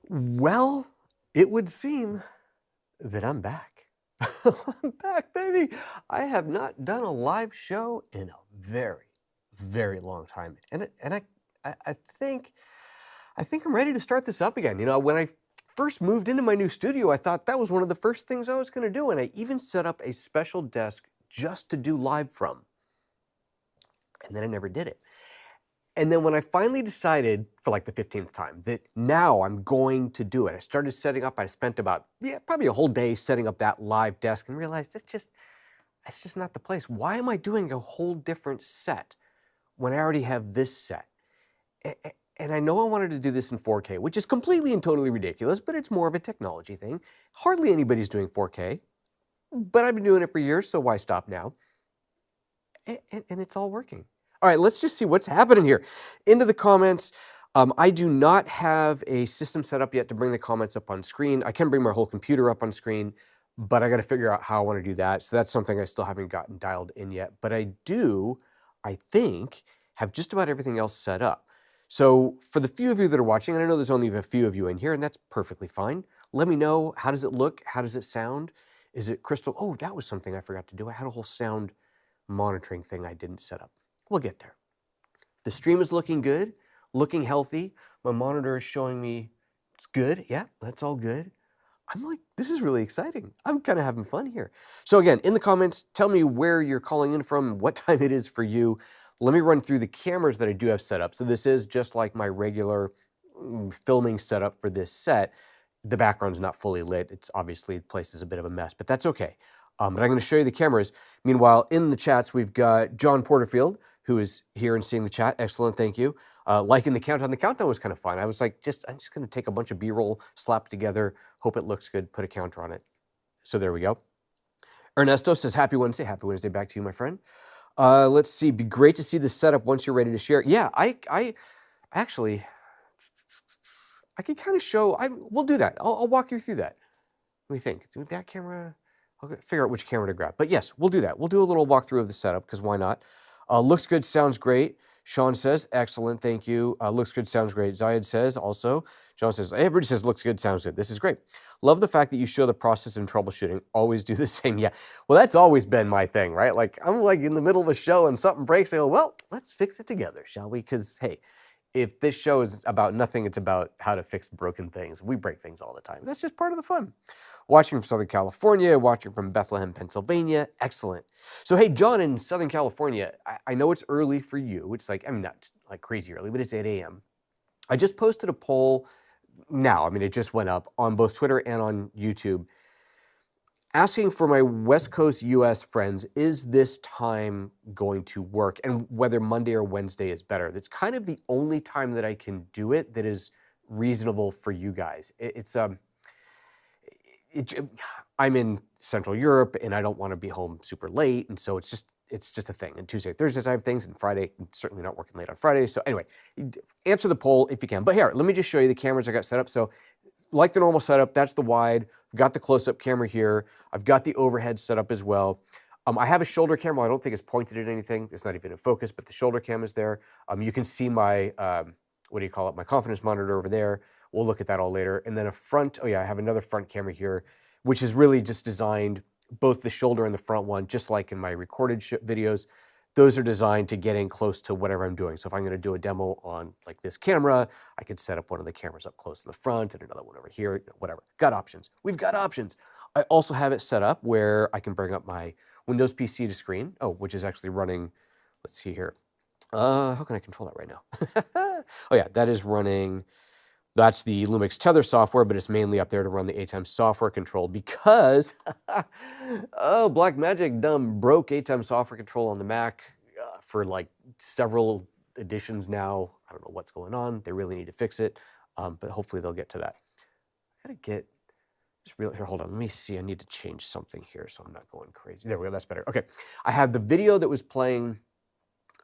Well, it would seem that I'm back. I'm back, baby. I have not done a live show in a very, very long time, and I think I'm ready to start this up again. You know, when I first moved into my new studio, I thought that was one of the first things I was going to do, and I even set up a special desk just to do live from, and then I never did it. And then when I finally decided for like the 15th time that now I'm going to do it, I started setting up. I spent about, probably a whole day setting up that live desk and realized it's just not the place. Why am I doing a whole different set when I already have this set? And I know I wanted to do this in 4K, which is completely and totally ridiculous, but it's more of a technology thing. Hardly anybody's doing 4K, but I've been doing it for years, so why stop now? And it's all working. All right, let's just see what's happening here. Into the comments. I do not have a system set up yet to bring the comments up on screen. I can bring my whole computer up on screen, but I got to figure out how I want to do that. So that's something I still haven't gotten dialed in yet. But I do, I think, have just about everything else set up. So for the few of you that are watching, and I know there's only a few of you in here, and that's perfectly fine. Let me know, how does it look? How does it sound? Is it crystal? Oh, that was something I forgot to do. I had a whole sound monitoring thing I didn't set up. We'll get there. The stream is looking good, looking healthy. My monitor is showing me it's good. Yeah, that's all good. I'm like, this is really exciting. I'm kind of having fun here. So again, in the comments, tell me where you're calling in from, what time it is for you. Let me run through the cameras that I do have set up. So this is just like my regular filming setup for this set. The background's not fully lit. It's obviously the place is a bit of a mess, but that's okay. But I'm going to show you the cameras. Meanwhile, in the chats, we've got John Porterfield, who is here and seeing the chat. Excellent, thank you. Liking the countdown. The countdown was kind of fun. I was like, I'm just going to take a bunch of B-roll, slap together, hope it looks good, put a counter on it. So there we go. Ernesto says, happy Wednesday. Happy Wednesday back to you, my friend. Let's see. Be great to see the setup once you're ready to share. Yeah, I actually, I could kind of show. We'll do that. I'll walk you through that. Let me think. Do that camera. I'll figure out which camera to grab. But yes, we'll do that. We'll do a little walkthrough of the setup because why not? Looks good, sounds great. Sean says, excellent, thank you. Looks good, sounds great. Zayed says also. John says, everybody says looks good, sounds good. This is great. Love the fact that you show the process of troubleshooting. Always do the same. Yeah, well, that's always been my thing, right? Like, I'm like in the middle of a show and something breaks. I go, well, let's fix it together, shall we? Because, hey, if this show is about nothing, it's about how to fix broken things. We break things all the time. That's just part of the fun. Watching from Southern California, watching from Bethlehem, Pennsylvania. Excellent. So, hey, John in Southern California, I know it's early for you. It's like, I mean, not like crazy early, but it's 8 a.m. I just posted a poll now. I mean, it just went up on both Twitter and on YouTube, asking for my West Coast US friends, is this time going to work? And whether Monday or Wednesday is better. That's kind of the only time that I can do it that is reasonable for you guys. I'm in Central Europe and I don't want to be home super late. And so it's just a thing. And Tuesday, Thursdays I have things, and Friday, I'm certainly not working late on Friday. So anyway, answer the poll if you can. But here, let me just show you the cameras I got set up. So like the normal setup, that's the wide. I've got the close-up camera here. I've got the overhead set up as well. I have a shoulder camera. I don't think it's pointed at anything. It's not even in focus, but the shoulder cam is there. You can see my, what do you call it, my confidence monitor over there. we'll look at that all later. And then a front, oh yeah, I have another front camera here, which is really just designed, both the shoulder and the front one, just like in my recorded videos, those are designed to get in close to whatever I'm doing. So if I'm going to do a demo on like this camera, I could set up one of the cameras up close in the front and another one over here, you know, whatever. Got options. We've got options. I also have it set up where I can bring up my Windows PC to screen, which is actually running, let's see here. How can I control that right now? Oh yeah, that is running, that's the Lumix Tether software, but it's mainly up there to run the ATEM software control because, oh, Blackmagic dumb broke ATEM software control on the Mac for like several editions now. I don't know what's going on. They really need to fix it, but hopefully they'll get to that. I gotta get, just real, here, hold on, let me see. I need to change something here so I'm not going crazy. There we go, that's better. Okay, I have the video that was playing,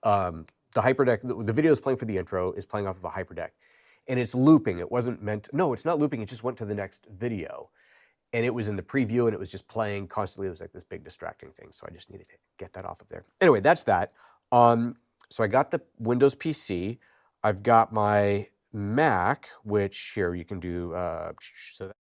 the hyperdeck, the video is playing for the intro, is playing off of a hyperdeck. And it's looping. It wasn't meant, no, it's not looping. It just went to the next video. And it was in the preview and it was just playing constantly. It was like this big distracting thing. So I just needed to get that off of there. Anyway, that's that. So I got the Windows PC. I've got my Mac, which here you can do, so that,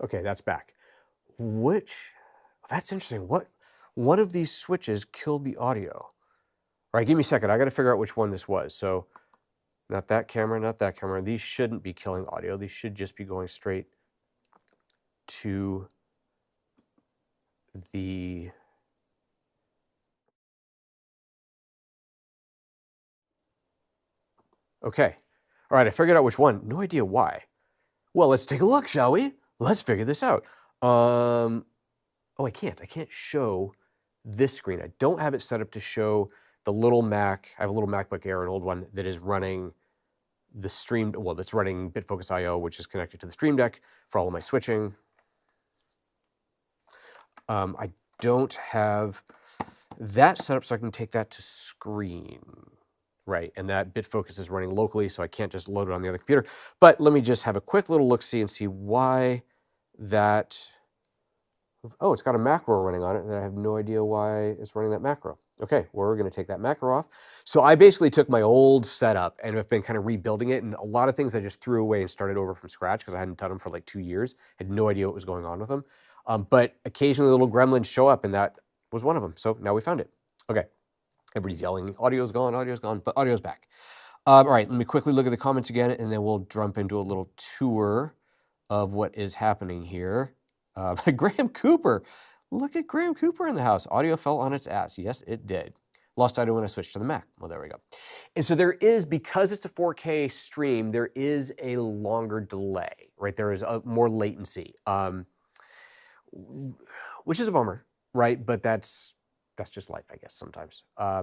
okay, that's back. That's interesting. One of these switches killed the audio. All right, give me a second. I got to figure out which one this was. So not that camera, not that camera. These shouldn't be killing audio. These should just be going straight to the... Okay. All right, I figured out which one. No idea why. Well, let's take a look, shall we? Let's figure this out. Oh, I can't show this screen. I don't have it set up to show the little Mac. I have a little MacBook Air, an old one, that is running the stream, well, that's running Bitfocus IO, which is connected to the Stream Deck for all of my switching. I don't have that set up so I can take that to screen, right? And that Bitfocus is running locally, so I can't just load it on the other computer. But let me just have a quick little look-see and see why that, oh, it's got a macro running on it, and I have no idea why it's running that macro. Okay, well, we're gonna take that macro off. So I basically took my old setup and have been kind of rebuilding it, and a lot of things I just threw away and started over from scratch because I hadn't done them for like 2 years. Had no idea what was going on with them. But occasionally little gremlins show up, and that was one of them. So now we found it. Okay, everybody's yelling, audio's gone, but audio's back. All right, let me quickly look at the comments again, and then we'll jump into a little tour of what is happening here. Graham Cooper. Look at Graham Cooper in the house. Audio fell on its ass. Yes, it did. Lost audio when I switched to the Mac. Well, there we go. And so there is, because it's a 4K stream, there is a longer delay, right? There is a more latency, which is a bummer, right? But that's just life, I guess, sometimes. I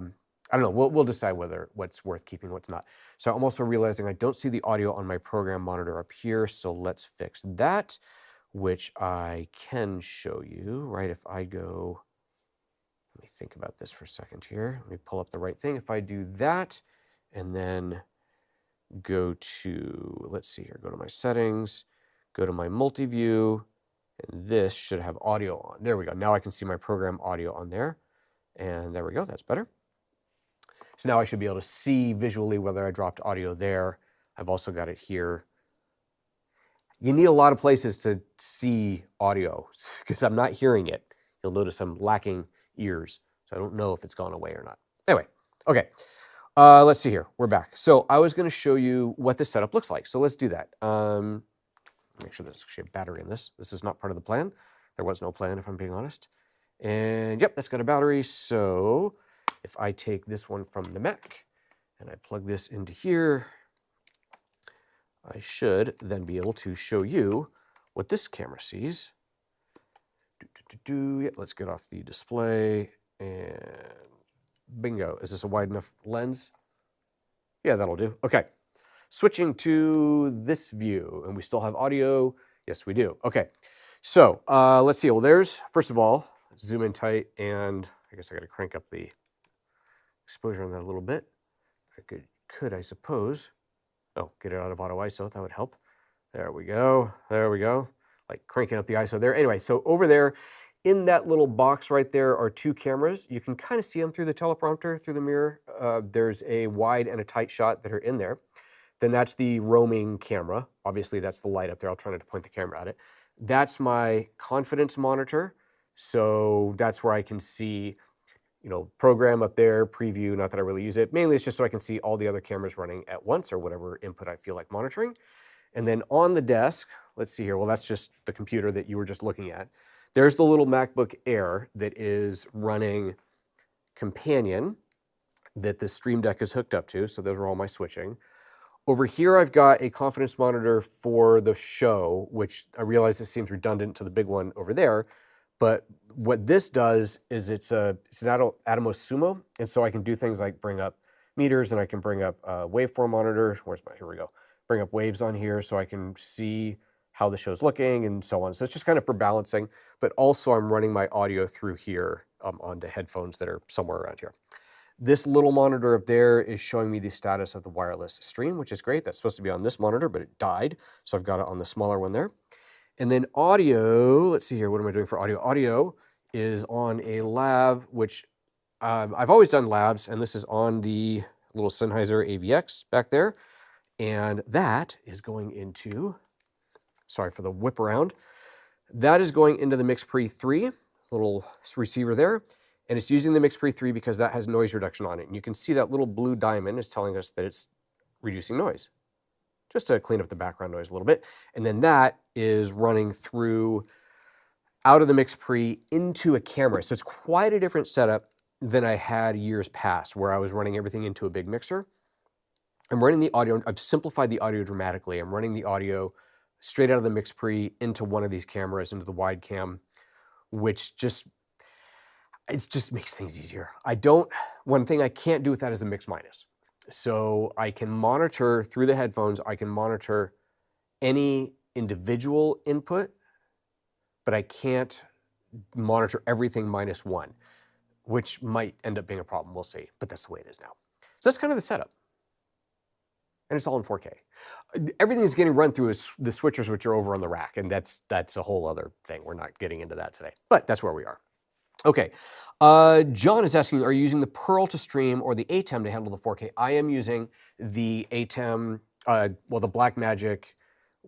don't know. We'll decide what's worth keeping, what's not. So I'm also realizing I don't see the audio on my program monitor up here, so let's fix that, which I can show you, right? If I go, let me think about this for a second here. Let me pull up the right thing. If I do that and then go to, let's see here, go to my settings, go to my multi-view, and this should have audio on. There we go. Now I can see my program audio on there. And there we go. That's better. So now I should be able to see visually whether I dropped audio there. I've also got it here. You need a lot of places to see audio because I'm not hearing it. You'll notice I'm lacking ears, so I don't know if it's gone away or not. Anyway, okay. Let's see here. We're back. So I was going to show you what this setup looks like. So let's do that. Make sure there's actually a battery in this. This is not part of the plan. There was no plan, if I'm being honest. And yep, that's got a battery. So if I take this one from the Mac and I plug this into here, I should then be able to show you what this camera sees. Yep, let's get off the display and bingo. Is this a wide enough lens? Yeah, that'll do. Okay. Switching to this view, and we still have audio. Yes, we do. Okay. So let's see. Well, there's, first of all, zoom in tight, and I guess I got to crank up the exposure on that a little bit. I could, I suppose. Oh, get it out of auto ISO. That would help. There we go. There we go. Like cranking up the ISO there. Anyway, so over there, in that little box right there are two cameras. You can kind of see them through the teleprompter, through the mirror. There's a wide and a tight shot that are in there. Then that's the roaming camera. Obviously, that's the light up there. I'll try not to point the camera at it. That's my confidence monitor. So that's where I can see, you know, program up there, preview, not that I really use it. Mainly it's just so I can see all the other cameras running at once or whatever input I feel like monitoring. And then on the desk, let's see here. Well, that's just the computer that you were just looking at. There's the little MacBook Air that is running Companion that the Stream Deck is hooked up to. So those are all my switching. Over here, I've got a confidence monitor for the show, which I realize this seems redundant to the big one over there. But what this does is it's an Atomos Sumo. And so I can do things like bring up meters, and I can bring up waveform monitor. Here we go. Bring up waves on here so I can see how the show's looking and so on. So it's just kind of for balancing, but also I'm running my audio through here onto headphones that are somewhere around here. This little monitor up there is showing me the status of the wireless stream, which is great. That's supposed to be on this monitor, but it died. So I've got it on the smaller one there. And then audio, let's see here, what am I doing for audio? Audio is on a lav, which I've always done labs, and this is on the little Sennheiser AVX back there. And that is going into, sorry for the whip around, that is going into the MixPre 3, little receiver there. And it's using the MixPre 3 because that has noise reduction on it. And you can see that little blue diamond is telling us that it's reducing noise, just to clean up the background noise a little bit. And then that is running through out of the MixPre into a camera. So it's quite a different setup than I had years past, where I was running everything into a big mixer. I'm running the audio, I've simplified the audio dramatically. I'm running the audio straight out of the MixPre into one of these cameras, into the wide cam, which just makes things easier. One thing I can't do with that is a mix minus. So I can monitor through the headphones, I can monitor any individual input, but I can't monitor everything -1, which might end up being a problem, we'll see, but that's the way it is now. So that's kind of the setup. And it's all in 4K. Everything is getting run through the switchers, which are over on the rack, and that's a whole other thing. We're not getting into that today, but that's where we are. Okay, John is asking, are you using the Pearl to stream or the ATEM to handle the 4K? I am using the ATEM, well, the Blackmagic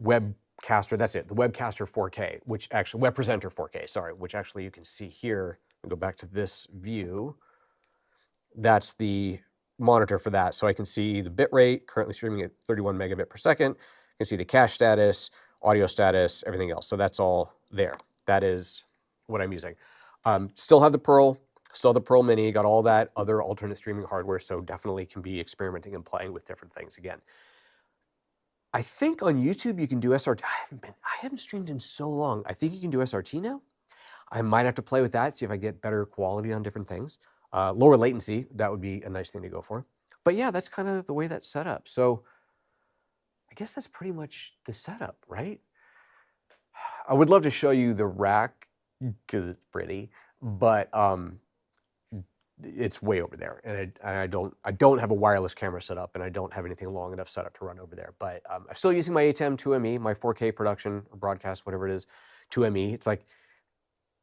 Webcaster, that's it, the Webcaster 4K, which actually, Web Presenter 4K, sorry, which actually you can see here. I'll go back to this view. That's the monitor for that. So I can see the bit rate, currently streaming at 31 megabit per second. I can see the cache status, audio status, everything else. So that's all there. That is what I'm using. Still have the Pearl, still have the Pearl Mini, got all that other alternate streaming hardware, so definitely can be experimenting and playing with different things again. I think on YouTube you can do SRT. I haven't streamed in so long. I think you can do SRT now. I might have to play with that, see if I get better quality on different things. Lower latency, that would be a nice thing to go for. But yeah, that's kind of the way that's set up. So I guess that's pretty much the setup, right? I would love to show you the rack because it's pretty, but it's way over there, and I don't have a wireless camera set up, and I don't have anything long enough set up to run over there. But I'm still using my ATEM 2ME, my 4K production or broadcast, whatever it is, 2ME. It's like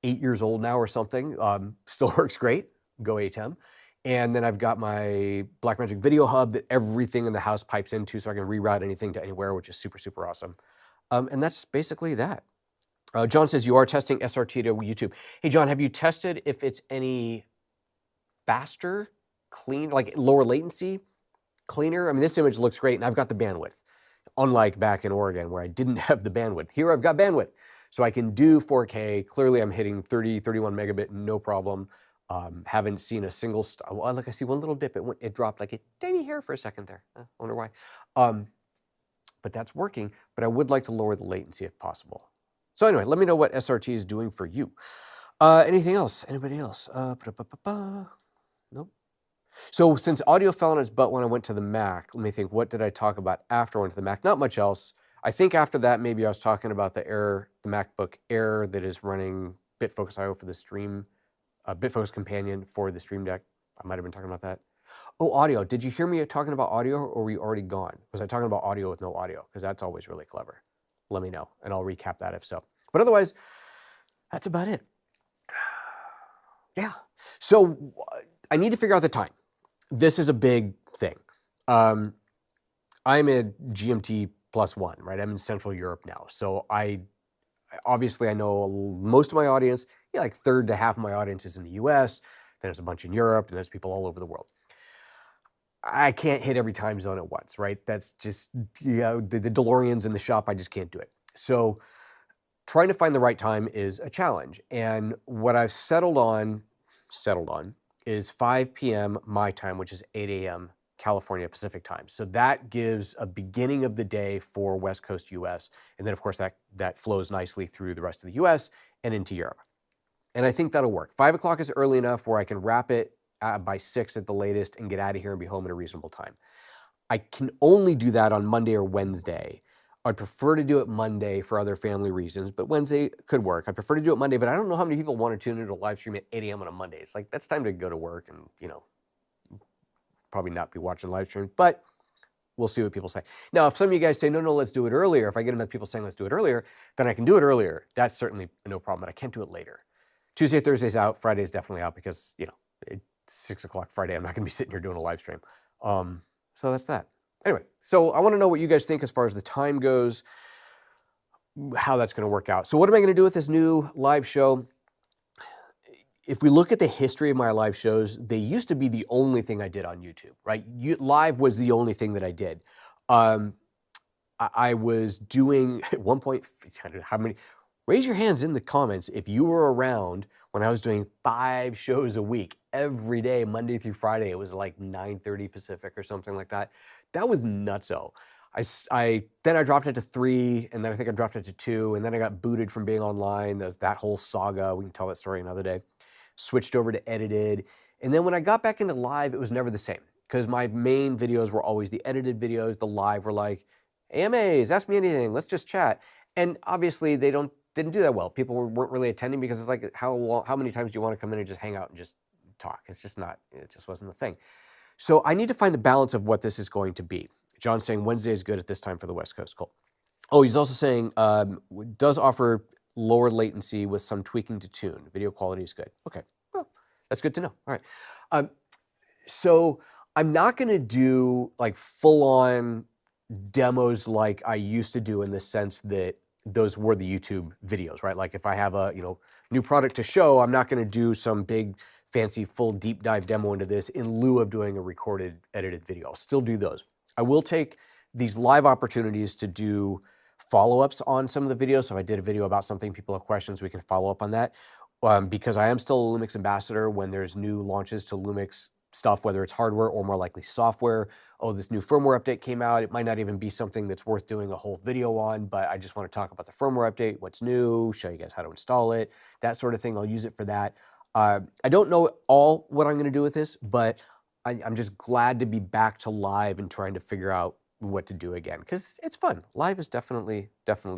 8 years old now or something. Still works great. Go ATEM. And then I've got my Blackmagic Video Hub that everything in the house pipes into, so I can reroute anything to anywhere, which is super, super awesome. And that's basically that. John says, you are testing SRT to YouTube. Hey, John, have you tested if it's any faster, clean, like lower latency cleaner. I mean, this image looks great, and I've got the bandwidth, unlike back in Oregon where I didn't have the bandwidth. Here I've got bandwidth, so I can do 4K. Clearly, I'm hitting 30, 31 megabit, no problem. Haven't seen a single, well, look, I see one little dip. It dropped like a tiny hair for a second there. I wonder why. But that's working, but I would like to lower the latency if possible. So anyway, let me know what SRT is doing for you. Anything else? Anybody else? Nope. So since audio fell on its butt when I went to the Mac, let me think, what did I talk about after I went to the Mac? Not much else. I think after that, maybe I was talking about the MacBook Air that is running Bitfocus IO for the stream, Bitfocus Companion for the Stream Deck. I might have been talking about that. Oh, audio. Did you hear me talking about audio, or were you already gone? Was I talking about audio with no audio? Because that's always really clever. Let me know, and I'll recap that if so. But otherwise, that's about it. Yeah. So I need to figure out the time. This is a big thing. I'm at GMT +1, right? I'm in Central Europe now. So obviously I know most of my audience, like third to half of my audience is in the US, then there's a bunch in Europe, and there's people all over the world. I can't hit every time zone at once, right? That's just, the DeLorean's in the shop, I just can't do it. So trying to find the right time is a challenge. And what I've settled on is 5 p.m. my time, which is 8 a.m. California Pacific time. So that gives a beginning of the day for West Coast US. And then of course that flows nicely through the rest of the US and into Europe. And I think that'll work. 5 o'clock is early enough where I can wrap it by 6 at the latest and get out of here and be home at a reasonable time. I can only do that on Monday or Wednesday. I'd prefer to do it Monday for other family reasons, but Wednesday could work. I prefer to do it Monday, but I don't know how many people want to tune into a live stream at 8 a.m. on a Monday. It's like, that's time to go to work and, probably not be watching live stream, but we'll see what people say. Now, if some of you guys say, no, let's do it earlier, if I get enough people saying let's do it earlier, then I can do it earlier. That's certainly no problem, but I can't do it later. Tuesday, Thursday's out. Friday's definitely out because, it's 6 o'clock Friday. I'm not going to be sitting here doing a live stream. So that's that. Anyway, so I want to know what you guys think as far as the time goes, how that's going to work out. So what am I going to do with this new live show? If we look at the history of my live shows, they used to be the only thing I did on YouTube, right? Live was the only thing that I did. I was doing at one point, how many? Raise your hands in the comments if you were around when I was doing 5 shows a week every day, Monday through Friday. It was like 9:30 Pacific or something like that. That was nutso. Then I dropped it to 3, and then I think I dropped it to 2, and then I got booted from being online. There's that whole saga. We can tell that story another day. Switched over to edited. And then when I got back into live, it was never the same because my main videos were always the edited videos. The live were like, AMAs, ask me anything, let's just chat. And obviously they didn't do that well. People weren't really attending because it's like, how many times do you want to come in and just hang out and just talk? It just wasn't the thing. So I need to find the balance of what this is going to be. John's saying Wednesday is good at this time for the West Coast. Cool. Oh, he's also saying does offer lower latency with some tweaking to tune. Video quality is good. Okay, well, that's good to know. All right. So I'm not going to do like full-on demos like I used to do in the sense that those were the YouTube videos, right? Like if I have a new product to show, I'm not going to do some big fancy full deep dive demo into this in lieu of doing a recorded edited video. I'll still do those. I will take these live opportunities to do follow-ups on some of the videos. So if I did a video about something, people have questions, we can follow up on that. Because I am still a Lumix ambassador when there's new launches to Lumix stuff, whether it's hardware or more likely software. Oh, this new firmware update came out. It might not even be something that's worth doing a whole video on, but I just want to talk about the firmware update, what's new, show you guys how to install it, that sort of thing. I'll use it for that. I don't know all what I'm going to do with this, but I'm just glad to be back to live and trying to figure out what to do again, because it's fun. Live is definitely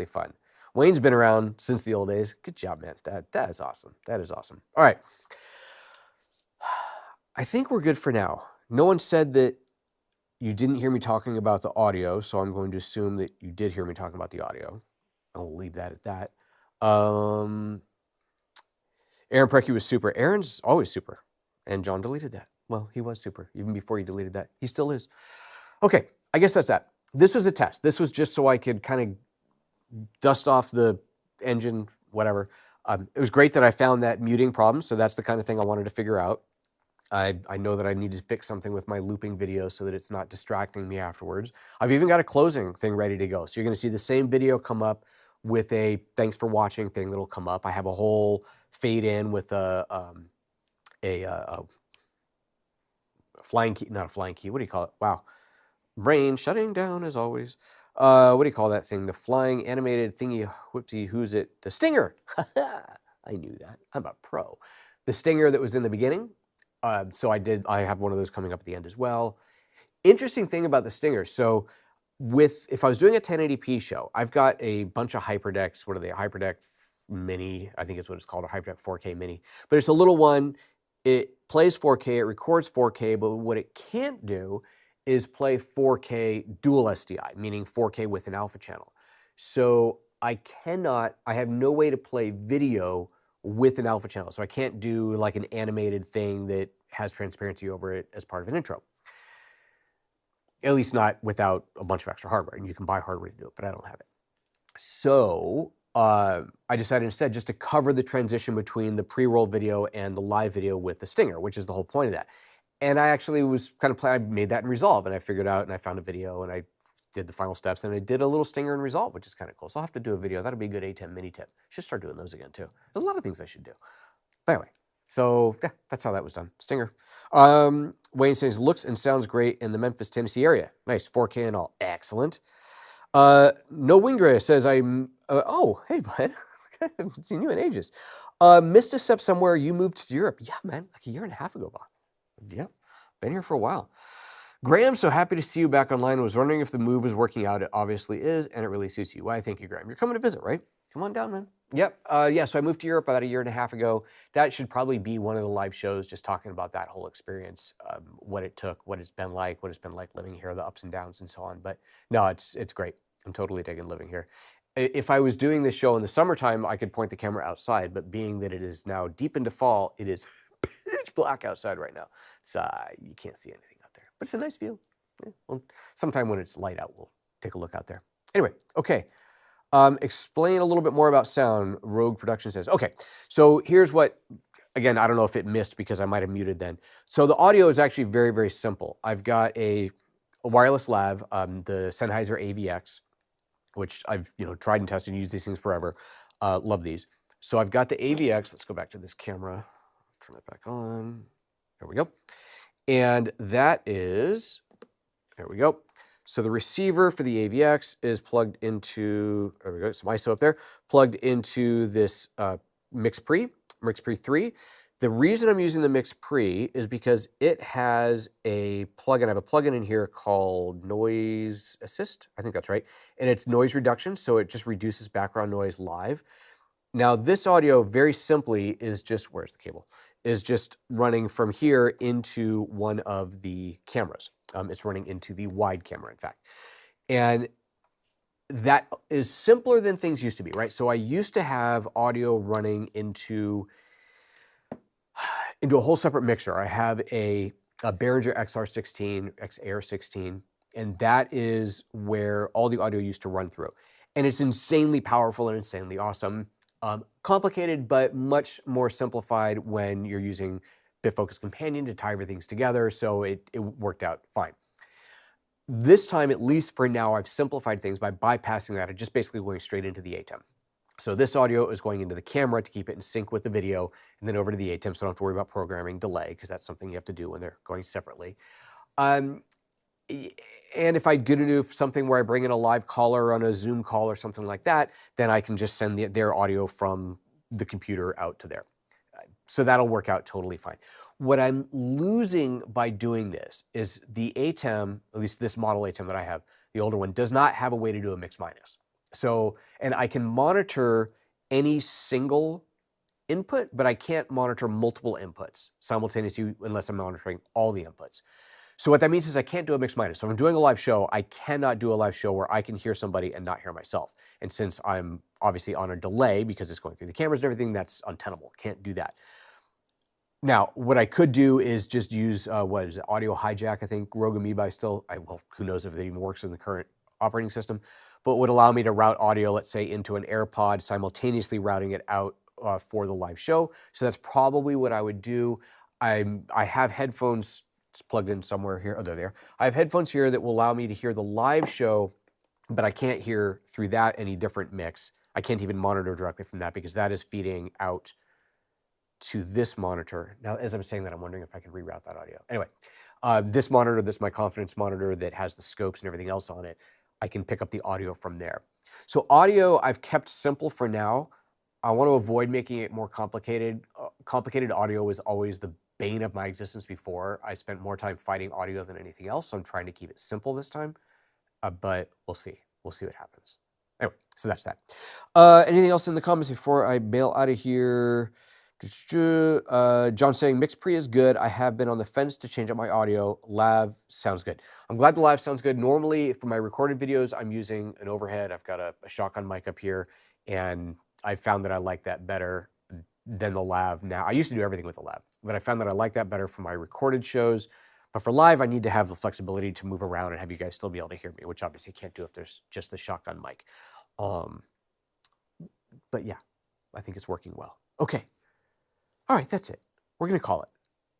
fun. Wayne's been around since the old days. Good job, man. That is awesome. That is awesome. All right. I think we're good for now. No one said that you didn't hear me talking about the audio, so I'm going to assume that you did hear me talking about the audio. I'll leave that at that. Aaron Preki was super. Aaron's always super. And John deleted that. Well, he was super. Even before he deleted that. He still is. Okay, I guess that's that. This was a test. This was just so I could kind of dust off the engine, whatever. It was great that I found that muting problem, so that's the kind of thing I wanted to figure out. I know that I need to fix something with my looping video so that it's not distracting me afterwards. I've even got a closing thing ready to go. So you're gonna see the same video come up with a thanks for watching thing that'll come up. I have a whole fade in with a flying key, not a flying key, what do you call it? Wow, brain shutting down as always. What do you call that thing? The flying animated thingy, whoopsie, who's it? The stinger. I knew that. I'm a pro. The stinger that was in the beginning. So I have one of those coming up at the end as well. Interesting thing about the stinger. So if I was doing a 1080p show, I've got a bunch of HyperDecks. What are they? HyperDeck Mini, I think is what it's called, a HyperDeck 4K Mini. But it's a little one. It plays 4K, it records 4K, but what it can't do is play 4K dual SDI, meaning 4K with an alpha channel. So I have no way to play video with an alpha channel. So I can't do like an animated thing that has transparency over it as part of an intro. At least not without a bunch of extra hardware. And you can buy hardware to do it, but I don't have it. So I decided instead just to cover the transition between the pre-roll video and the live video with the stinger, which is the whole point of that. And I actually was kind of I made that in Resolve, and I figured out, and I found a video, and I did the final steps, and I did a little stinger in Resolve, which is kind of cool. So I'll have to do a video. That'll be a good ATEM mini tip. Should start doing those again too. There's a lot of things I should do. But anyway, so yeah, that's how that was done. Stinger. Wayne says, looks and sounds great in the Memphis, Tennessee area. Nice, 4K and all. Excellent. No Wingra says, oh, hey, bud. I haven't seen you in ages. Missed a step somewhere. You moved to Europe. Yeah, man, like a year and a half ago, Bob. Yep, been here for a while. Graham, so happy to see you back online. Was wondering if the move was working out. It obviously is, and it really suits you. Why, thank you, Graham. You're coming to visit, right? Come on down, man. Yep, yeah, so I moved to Europe about a year and a half ago. That should probably be one of the live shows, just talking about that whole experience, what it took, what it's been like living here, the ups and downs and so on. But no, it's great. I'm totally digging living here. If I was doing this show in the summertime, I could point the camera outside, but being that it is now deep into fall, it is pitch black outside right now. So you can't see anything out there, but it's a nice view. Yeah, well, sometime when it's light out, we'll take a look out there. Anyway, okay. Explain a little bit more about sound, Rogue Production says. Okay, so here's what, again, I don't know if it missed because I might have muted then. So the audio is actually very, very simple. I've got a wireless lav, the Sennheiser AVX, which I've tried and tested and used these things forever. Love these. So I've got the AVX. Let's go back to this camera. Turn it back on. There we go. And that is, there we go. So the receiver for the AVX is plugged into, there we go, some ISO up there, plugged into this Mix Pre 3. The reason I'm using the Mix Pre is because it has a plugin. I have a plugin in here called Noise Assist. I think that's right. And it's noise reduction, so it just reduces background noise live. Now, this audio, very simply, is just, where's the cable? Is just running from here into one of the cameras. It's running into the wide camera, in fact. And that is simpler than things used to be, right? So I used to have audio running into a whole separate mixer. I have a Behringer XR16, XAR16, and that is where all the audio used to run through. And it's insanely powerful and insanely awesome. Complicated, but much more simplified when you're using BitFocus Companion to tie everything together, so it worked out fine. This time, at least for now, I've simplified things by bypassing that and just basically going straight into the ATEM. So this audio is going into the camera to keep it in sync with the video, and then over to the ATEM, so I don't have to worry about programming delay, because that's something you have to do when they're going separately. And if I'm going to do something where I bring in a live caller on a Zoom call or something like that, then I can just send their audio from the computer out to there. So that'll work out totally fine. What I'm losing by doing this is the ATEM, at least this model ATEM that I have, the older one, does not have a way to do a mix minus. So, and I can monitor any single input, but I can't monitor multiple inputs simultaneously unless I'm monitoring all the inputs. So what that means is I can't do a mix minus. So if I'm doing a live show, I cannot do a live show where I can hear somebody and not hear myself. And since I'm obviously on a delay because it's going through the cameras and everything, that's untenable. Can't do that. Now, what I could do is just use, what is it, Audio Hijack, I think, Rogue Amoeba still, well, who knows if it even works in the current operating system, but would allow me to route audio, let's say, into an AirPod, simultaneously routing it out for the live show. So that's probably what I would do. I have headphones plugged in somewhere here. Oh, they're there. I have headphones here that will allow me to hear the live show, but I can't hear through that any different mix. I can't even monitor directly from that because that is feeding out to this monitor. Now, as I'm saying that, I'm wondering if I can reroute that audio. Anyway, this monitor, that's my confidence monitor that has the scopes and everything else on it, I can pick up the audio from there. So audio, I've kept simple for now. I want to avoid making it more complicated. Complicated audio was always the bane of my existence before. I spent more time fighting audio than anything else, so I'm trying to keep it simple this time, but we'll see. We'll see what happens. Anyway, so that's that. Anything else in the comments before I bail out of here? John saying, mix pre is good. I have been on the fence to change up my audio. Lav sounds good. I'm glad the live sounds good. Normally, for my recorded videos, I'm using an overhead. I've got a shotgun mic up here, and I found that I like that better than the lav now. I used to do everything with the lav, but I found that I like that better for my recorded shows. But for live, I need to have the flexibility to move around and have you guys still be able to hear me, which obviously can't do if there's just the shotgun mic. But yeah, I think it's working well. Okay. All right, that's it. We're going to call it.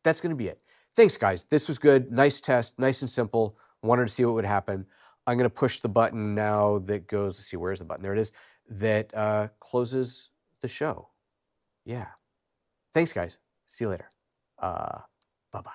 That's going to be it. Thanks, guys. This was good. Nice test. Nice and simple. Wanted to see what would happen. I'm going to push the button now that goes, let's see, where's the button? There it is. That closes the show. Yeah. Thanks, guys. See you later. Bye-bye.